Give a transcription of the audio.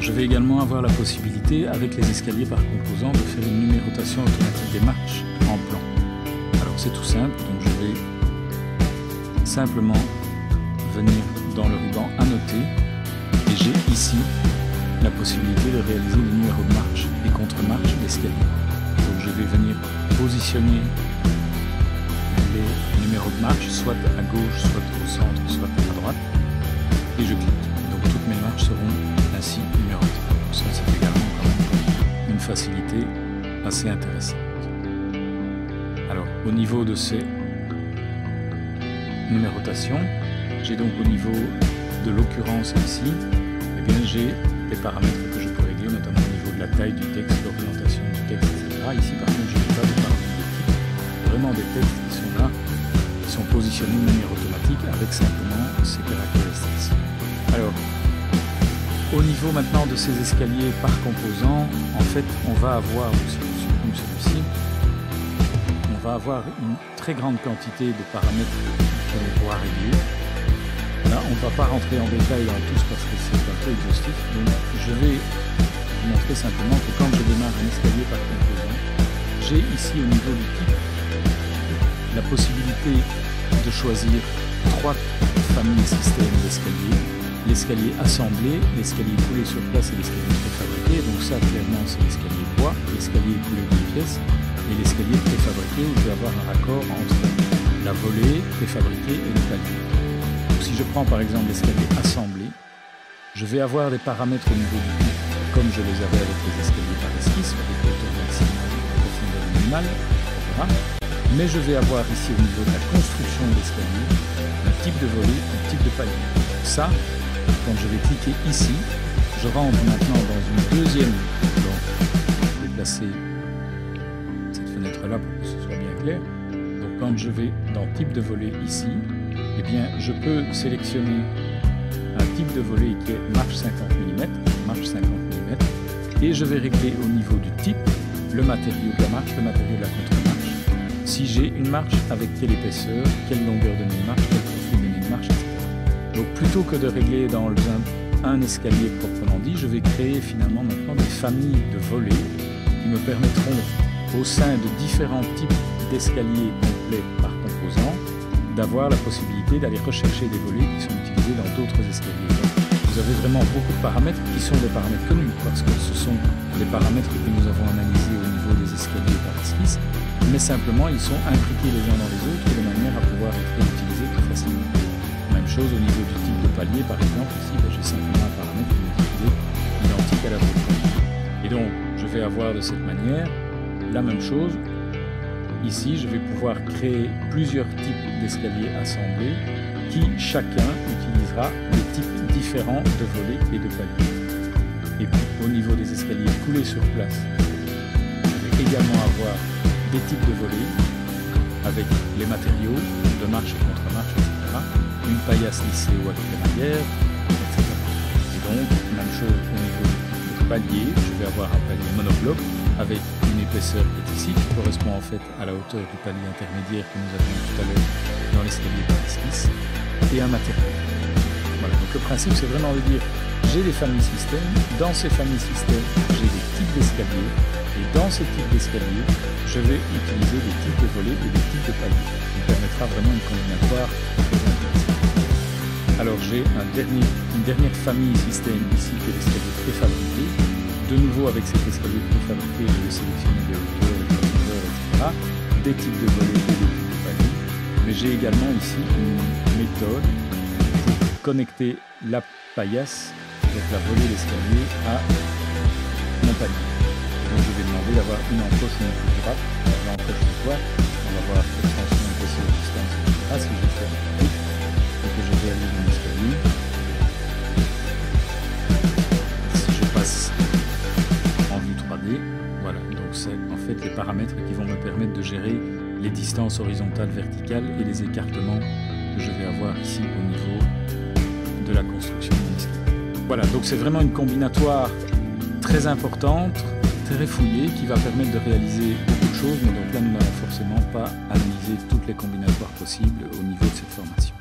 Alors je vais également avoir la possibilité, avec les escaliers par composants, de faire une numérotation automatique des marches en plan. Alors c'est tout simple, donc je vais simplement venir dans le ruban Annoter et j'ai ici la possibilité de réaliser les numéros de marche et contre-marche d'escalier. Donc je vais venir positionner les numéros de marche soit à gauche, soit au centre, soit à droite et je clique. Donc toutes mes marches seront ainsi numérotées. Ça c'est également quand même une facilité assez intéressante. Alors au niveau de ces numérotations, j'ai donc au niveau de l'occurrence ici, eh bien j'ai des paramètres que je peux régler, notamment au niveau de la taille du texte, l'orientation du texte, etc. Ici par contre je n'ai pas de paramètres de type, vraiment des textes qui sont là, qui sont positionnés de manière automatique avec simplement ces caractéristiques. Alors, au niveau maintenant de ces escaliers par composant, en fait on va avoir, si je supprime celui-ci, on va avoir une très grande quantité de paramètres qu'on va pouvoir régler. Là, on ne va pas rentrer en détail dans tous parce que c'est un peu exhaustif, donc je vais vous montrer simplement que quand je démarre un escalier par composant, j'ai ici au niveau du type la possibilité de choisir 3 familles systèmes d'escaliers: l'escalier assemblé, l'escalier coulé sur place et l'escalier préfabriqué. Donc ça, clairement, c'est l'escalier bois, l'escalier coulé d'une pièce et l'escalier préfabriqué où je vais avoir un raccord entre la volée préfabriquée et le palier. Si je prends par exemple l'escalier assemblé, je vais avoir des paramètres au niveau du type, comme je les avais avec les escaliers par esquisse, avec hauteur maximale, profondeur minimale, etc. Mais je vais avoir ici au niveau de la construction de l'escalier, un type de volée, un type de palier. Ça, quand je vais cliquer ici, je rentre maintenant dans une deuxième. Donc, je vais placer cette fenêtre-là pour que ce soit bien clair. Donc quand je vais dans type de volée ici, eh bien, je peux sélectionner un type de volée qui est marche 50 mm, et je vais régler au niveau du type le matériau de la marche, le matériau de la contre-marche. Si j'ai une marche, avec quelle épaisseur, quelle longueur de nez de marche, quel profil de nez de marche, etc. Donc plutôt que de régler dans un escalier proprement dit, je vais créer finalement maintenant des familles de volets qui me permettront, au sein de différents types d'escaliers complets par composant, d'avoir la possibilité d'aller rechercher des volets qui sont utilisés dans d'autres escaliers. Donc, vous avez vraiment beaucoup de paramètres qui sont des paramètres connus, parce que ce sont des paramètres que nous avons analysés au niveau des escaliers par esquisse, mais simplement ils sont imbriqués les uns dans les autres de manière à pouvoir être réutilisés plus facilement. Même chose au niveau du type de palier, par exemple, ici j'ai simplement un paramètre qui est utilisé identique à la volée. Et donc je vais avoir de cette manière la même chose. Ici, je vais pouvoir créer plusieurs types d'escaliers assemblés qui, chacun, utilisera des types différents de volets et de paliers. Et puis, au niveau des escaliers coulés sur place, je vais également avoir des types de volets avec les matériaux de marche et contre-marche, etc. Une paillasse lissée ou à crémaillère, etc. Et donc, même chose au niveau du palier, je vais avoir un palier monobloc avec une épaisseur qui est ici, qui correspond en fait à la hauteur du palier intermédiaire que nous avions tout à l'heure dans l'escalier par esquisse, et un matériau. Voilà, donc le principe c'est vraiment de dire, j'ai des familles systèmes, dans ces familles systèmes, j'ai des types d'escaliers, et dans ces types d'escaliers, je vais utiliser des types de volets et des types de paliers, ce qui permettra vraiment une combinatoire très intéressante. Alors j'ai une dernière famille système ici qui est l'escalier préfabriqué. De nouveau, avec cet escalier préfabriqué, je vais sélectionner des hauteurs, des profondeurs, etc., des types de volets et des types de paliers. Mais j'ai également ici une méthode pour connecter la paillasse, donc la volée d'escalier, à mon palier. Donc je vais demander d'avoir une encoche ou une plus droite. L'encoche de droite, on va voir extension, épaisseur, distance, etc. Si je fais un clic et que je réalise mon escalier, si je passe en vue 3D, voilà, donc c'est en fait les paramètres qui vont me permettre de gérer les distances horizontales, verticales et les écartements que je vais avoir ici au niveau de la construction de mon escalier. Voilà, donc c'est vraiment une combinatoire très importante, très fouillée, qui va permettre de réaliser beaucoup de choses, mais donc là nous n'allons forcément pas analyser toutes les combinatoires possibles au niveau de cette formation.